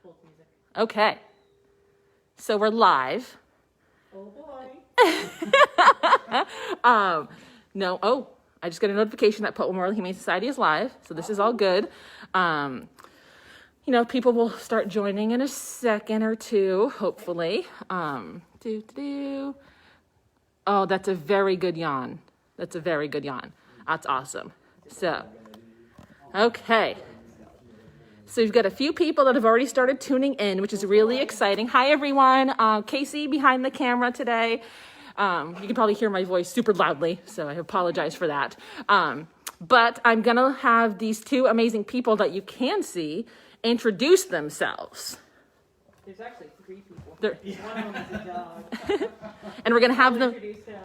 Hold music. Okay. So we're live. Oh boy. No, oh, I just got a notification that Pope Memorial Humane Society is live, so this is all good. People will start joining in a second or two, hopefully. Oh, that's a very good yawn. That's awesome. So, okay. So we've got a few people that have already started tuning in, which is really exciting. Hi, everyone. Casey behind the camera today. You can probably hear my voice super loudly, so I apologize for that. But I'm going to have these two amazing people that you can see introduce themselves. There's actually 3 people. One of them is a dog. And we're going to have them. Introduce him.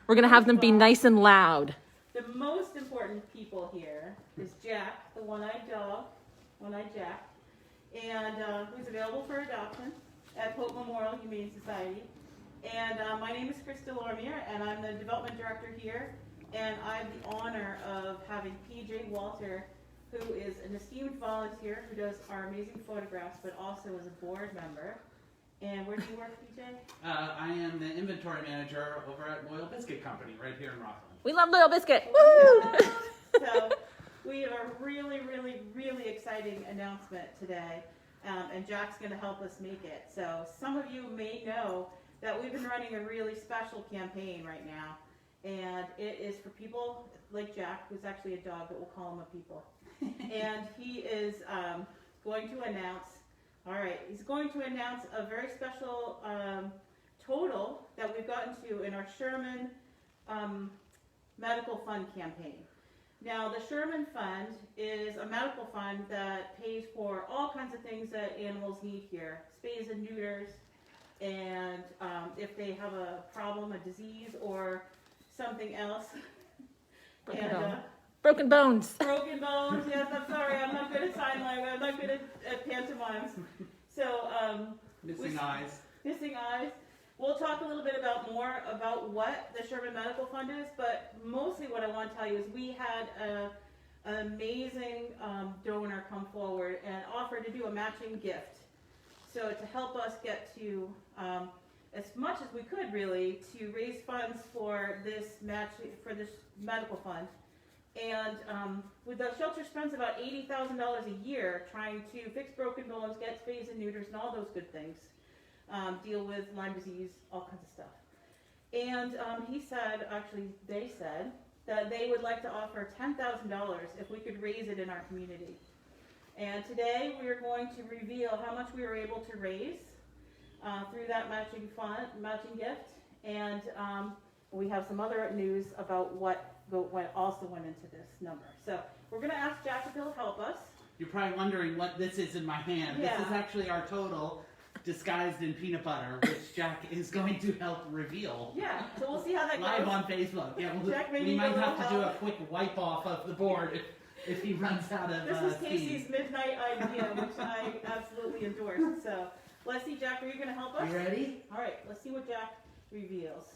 We're going to have them be nice and loud. The most important people here is Jack, the one-eyed dog, one-eyed Jack, and who's available for adoption at Pope Memorial Humane Society. And my name is Krista Lormier, and I'm the development director here. And I have the honor of having PJ Walter, who is an esteemed volunteer who does our amazing photographs, but also is a board member. And where do you work, PJ? I am the inventory manager over at Loyal Biscuit Company right here in Rockland. We love Loyal Biscuit. Woo! So we have a really, really, really exciting announcement today, and Jack's going to help us make it. So some of you may know that we've been running a really special campaign right now, and it is for people like Jack, who's actually a dog, but we'll call him a people. And he is going to announce a very special total that we've gotten to in our Sherman Medical Fund campaign. Now, the Sherman Fund is a medical fund that pays for all kinds of things that animals need here, spays and neuters, and if they have a problem, a disease, or something else. Broken bones. Broken bones, yes, I'm sorry, I'm not good at sign language, I'm not good at pantomimes. So, Missing eyes. Missing eyes. We'll talk a little bit more about what the Sherman Medical Fund is, but mostly what I want to tell you is we had an amazing donor come forward and offer to do a matching gift. So to help us get to as much as we could really to raise funds for this medical fund. And with the shelter spends about $80,000 a year trying to fix broken bones, get spays and neuters, and all those good things. Deal with Lyme disease, all kinds of stuff. And they said that they would like to offer $10,000 if we could raise it in our community. And today we are going to reveal how much we were able to raise through that matching gift. And we have some other news about what also went into this number. So we're going to ask Jack if he'll help us. You're probably wondering what this is in my hand. Yeah. This is actually our total disguised in peanut butter, which Jack is going to help reveal. Yeah, so we'll see how that goes. Live on Facebook. Yeah, we might have to do a quick wipe off of the board if he runs out of This was Casey's midnight idea, which I absolutely endorse. So let's see, Jack, are you going to help us? You ready? All right, let's see what Jack reveals.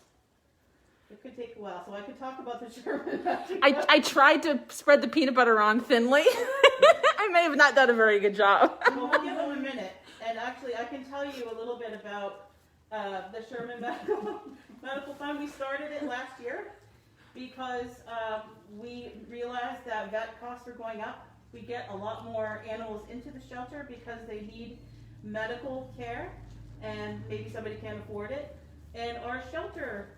It could take a while, so I could talk about the Sherman. I tried to spread the peanut butter on thinly. I may have not done a very good job. Well, we'll give him a minute. And actually, I can tell you a little bit about the Sherman Medical Fund. We started it last year because we realized that vet costs are going up. We get a lot more animals into the shelter because they need medical care, and maybe somebody can't afford it. And our shelter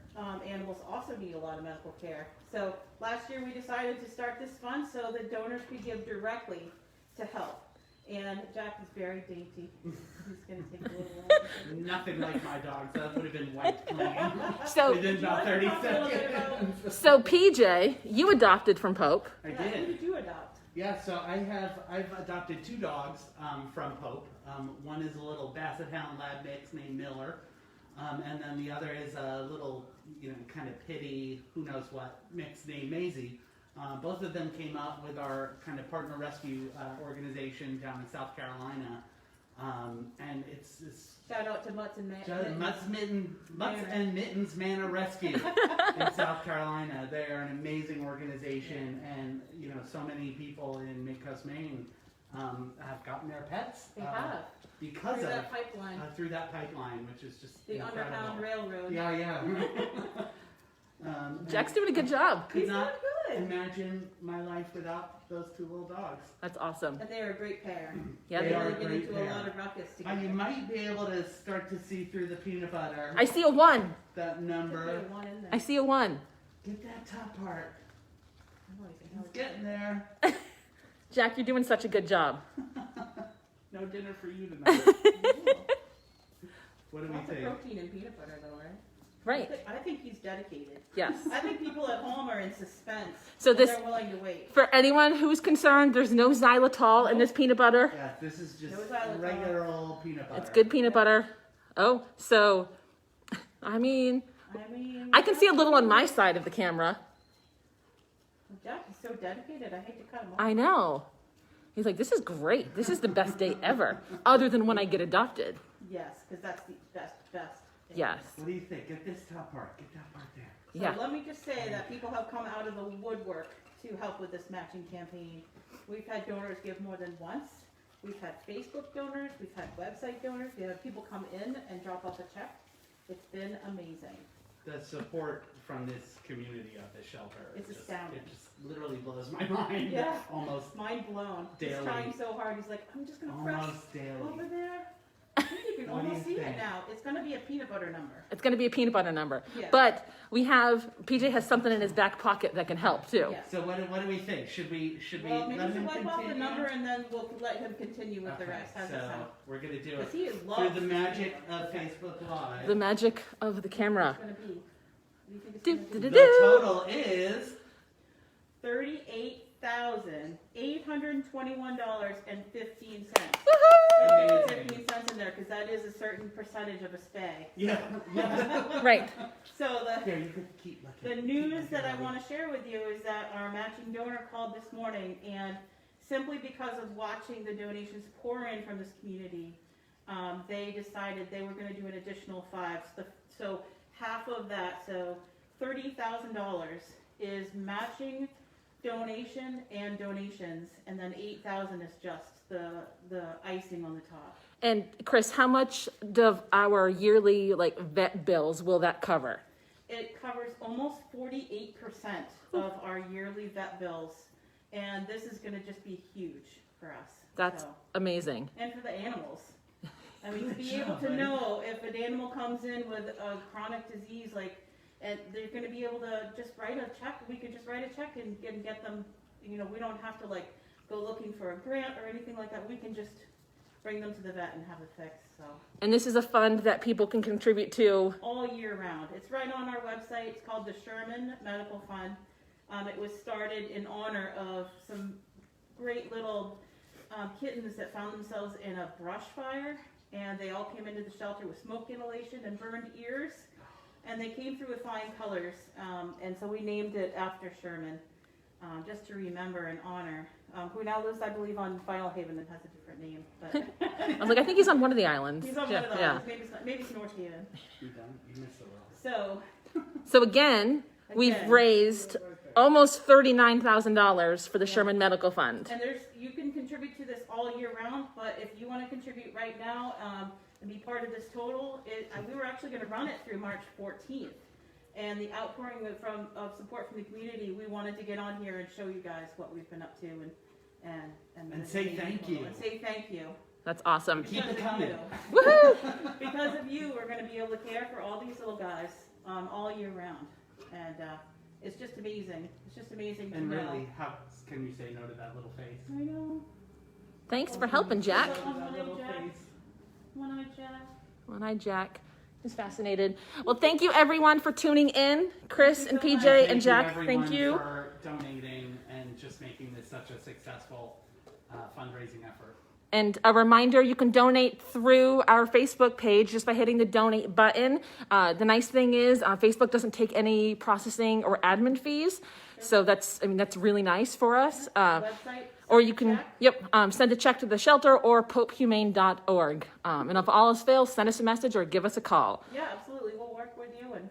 animals also need a lot of medical care. So last year we decided to start this fund so that donors could give directly to help. And Jack is very dainty. He's going to take a little while. Nothing like my dogs. That would have been wiped clean So, within about 30 seconds. So PJ, you adopted from Pope. I Who did. did you adopt? Yeah, so I've adopted 2 dogs from Pope. One is a little Basset Hound Lab mix named Miller, and then the other is a little, kind of pitty, who knows what mix named Maisie. Both of them came up with our kind of partner rescue organization down in South Carolina, and it's Shout out to Mutts and Mutts and Mittens Manor Rescue in South Carolina. They are an amazing organization, and so many people in Mid-Coast Maine have gotten their pets. They have. because Through of that pipeline, through that pipeline, which is just the incredible. Underground Railroad. Yeah. Jack's doing a good job. Could He's not doing good. imagine my life without those two little dogs. That's awesome. And they are a great pair. Yeah, They They are really a get great into pair. a lot of ruckus together. You might be able to start to see through the peanut butter. I see a 1. That number. There's one in there. I see a 1. Get that top part. I'm always thinking, It's getting there. Jack, you're doing such a good job. No dinner for you tonight. What do we lots of think? protein in peanut butter, though, right? Right. I think he's dedicated. Yes. I think people at home are in suspense. So and this- they're willing to wait. For anyone who's concerned, there's no xylitol in this peanut butter. Yeah, this is just No xylitol. regular old peanut butter. It's good peanut butter. Oh, so, I mean, I can see a little on my side of the camera. Jack is so dedicated. I hate to cut him off. I know. He's like, this is great. This is the best day ever, other than when I get adopted. Yes, because that's the best. Yes. What do you think? Get this top part. Get that part there. So Yeah. let me just say that people have come out of the woodwork to help with this matching campaign. We've had donors give more than once. We've had Facebook donors. We've had website donors. We have people come in and drop off a check. It's been amazing. The support from this community of the shelter. It's just, astounding. It just literally blows my mind. Yeah. Almost Mind blown. He's Daily. trying so hard. He's like, I'm just going to press daily. over there. I think you can What do almost you see think? it now. It's going to be a peanut butter number. It's going to be a peanut butter number. Yeah. But we have, PJ has something in his back pocket that can help too. Yes. So what do we think? Should we Well, maybe let we him should wipe off the continue? number and then we'll let him continue with the Okay, rest. How's so that sound? we're gonna do Because it he is through lost. the magic of Facebook Live. The magic of the camera. It's going to be. What do you think it's Do, going to do, be? do, The do. total is $38,821.15. Woohoo! 15 cents in there because that is a certain percentage of a stay. yeah. Right. So Here, you can keep looking. the news that I want to share with you is that our matching donor called this morning, and simply because of watching the donations pour in from this community, they decided they were going to do an additional 5. So half of that, so $30,000 is matching donation and donations, and then $8,000 is just the icing on the top. And Chris, how much of our yearly like vet bills will that cover? It covers almost 48% of our yearly vet bills, and this is going to just be huge for us. That's So, amazing. and for the animals. I mean, to Good be able job, to buddy. know if an animal comes in with a chronic disease, like, and they're going to be able to just write a check. We could just write a check and get them. You know, we don't have to like go looking for a grant or anything like that. We can just bring them to the vet and have it fixed. So And this is a fund that people can contribute to. all year round. It's right on our website. It's called the Sherman Medical Fund. It was started in honor of some great little kittens that found themselves in a brush fire, and they all came into the shelter with smoke inhalation and burned ears, and they came through with flying colors, and so we named it after Sherman, just to remember and honor, who now lives, I believe, on Final Haven and has a different name, but I was like, I think he's on one of the islands. he's on Yeah, one of the yeah. islands. Maybe it's North Haven. You done? You missed the world. So, So again, we've Again. raised almost $39,000 for the Sherman Medical Fund. and you can contribute to this all year round, but if you want to contribute right now and be part of this total, we were actually going to run it through March 14th. And the outpouring of support from the community, we wanted to get on here and show you guys what we've been up to And say thank you. And say thank you. That's awesome. Keep it Because of coming. you. Woohoo! Because of you, we're going to be able to care for all these little guys all year round. And it's just amazing. It's just amazing to And know. really, how can you say no to that little face? I know. Thanks for helping, Jack. That little face. One-eyed Jack. One-eyed Jack is fascinated. Well, thank you everyone for tuning in. Chris and Thank you PJ so much. and Jack, everyone thank you. for donating and just making this such a successful fundraising effort. And a reminder, you can donate through our Facebook page just by hitting the donate button. The nice thing is Facebook doesn't take any processing or admin fees. So that's really nice for us. Website. Or you can, Jack? send a check to the shelter or popehumane.org. And if all else fails, send us a message or give us a call. Yeah, absolutely. We'll work with you, and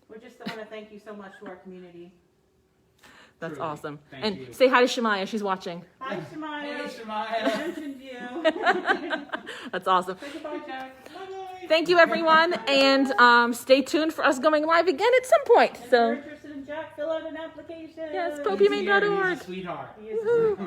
we just want to thank you so much to our community. That's Truly. awesome. Thank And you. say hi to Shemaya. She's watching. Hi, Shemaya. Hey, I Shemaya. mentioned you. That's awesome. Say goodbye, Jack. Bye-bye. Thank you, everyone, and stay tuned for us going live again at some point. And if So, you're interested in Jack, fill out an application. yes, He's here, popehumane.org. He's a sweetheart. He is-